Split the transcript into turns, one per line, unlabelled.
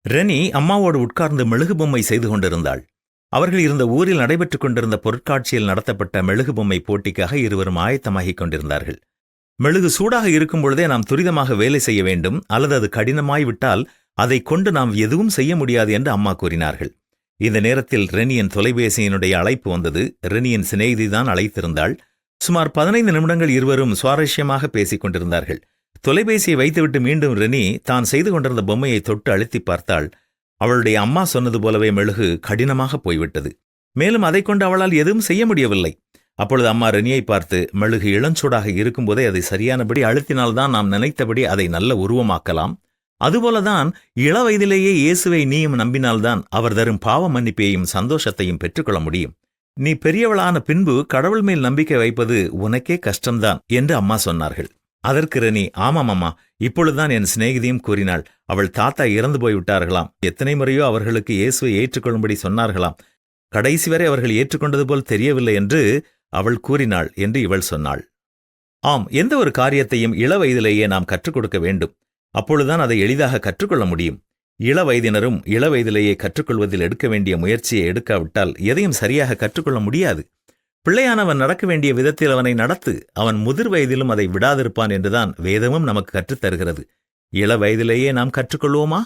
Rennie அம்மாவோடு உட்கார்ந்து மெழுகு பொம்மை செய்து கொண்டிருந்தாள். அவர்கள் இருந்த ஊரில் நடைபெற்றுக் கொண்டிருந்த பொருட்காட்சியில் நடத்தப்பட்ட மெழுகு பொம்மை போட்டிக்காக இருவரும் ஆயத்தமாகிக் கொண்டிருந்தார்கள். மெழுகு சூடாக இருக்கும் பொழுதே நாம் துரிதமாக வேலை செய்ய வேண்டும், அல்லது அது கடினமாய்விட்டால் அதை கொண்டு நாம் எதுவும் செய்ய முடியாது என்று அம்மா கூறினார்கள். இந்த நேரத்தில் ரெனியின் தொலைபேசியினுடைய அழைப்பு வந்தது. ரெனியின் சிநேகிதிதான் அழைத்திருந்தாள். சுமார் 15 நிமிடங்கள் இருவரும் சுவாரஸ்யமாக பேசிக் கொண்டிருந்தார்கள். தொலைபேசியை வைத்துவிட்டு மீண்டும் ரெனி தான் செய்து கொண்டிருந்த பொம்மையை தொட்டு அழுத்தி பார்த்தாள். அவளுடைய அம்மா சொன்னது போலவே மெழுகு கடினமாக போய்விட்டது. மேலும் அதை கொண்டு அவளால் எதுவும் செய்ய முடியவில்லை. அப்பொழுது அம்மா ரெனியை பார்த்து, மெழுகு இளஞ்சூடாக இருக்கும்போதே அதை சரியானபடி அழுத்தினால்தான் நாம் நினைத்தபடி அதை நல்ல உருவமாக்கலாம். அதுபோலதான் இளவயதிலேயே இயேசுவை நீயும் நம்பினால்தான் அவர் தரும் பாவ மன்னிப்பையும் சந்தோஷத்தையும் பெற்றுக்கொள்ள முடியும். நீ பெரியவளான பின்பு கடவுள் மேல் நம்பிக்கை வைப்பது உனக்கே கஷ்டம்தான் என்று அம்மா சொன்னார்கள். அதற்கு ரெனி, ஆமாம் அம்மா, இப்பொழுதுதான் என் சிநேகிதியும் கூறினாள். அவள் தாத்தா இறந்து போய்விட்டார்களாம். எத்தனை முறையோ அவர்களுக்கு இயேசுவை ஏற்றுக்கொள்ளும்படி சொன்னார்களாம். கடைசி வரை அவர்கள் ஏற்றுக்கொண்டது போல் தெரியவில்லை என்று அவள் கூறினாள் என்று இவள் சொன்னாள். ஆம், எந்த ஒரு காரியத்தையும் இளவயதிலேயே நாம் கற்றுக் கொடுக்க வேண்டும். அப்பொழுதுதான் அதை எளிதாக கற்றுக்கொள்ள முடியும். இளவயதினரும் இளவயதிலேயே கற்றுக்கொள்வதில் எடுக்க வேண்டிய முயற்சியை எடுக்காவிட்டால் எதையும் சரியாக கற்றுக்கொள்ள முடியாது. பிள்ளையானவன் நடக்க வேண்டிய விதத்தில் அவனை நடத்து, அவன் முதிர் வயதிலும் அதை விடாதிருப்பான் என்றுதான் வேதமும் நமக்கு கற்றுத்தருகிறது. இளவயதிலேயே நாம் கற்றுக்கொள்வோமா?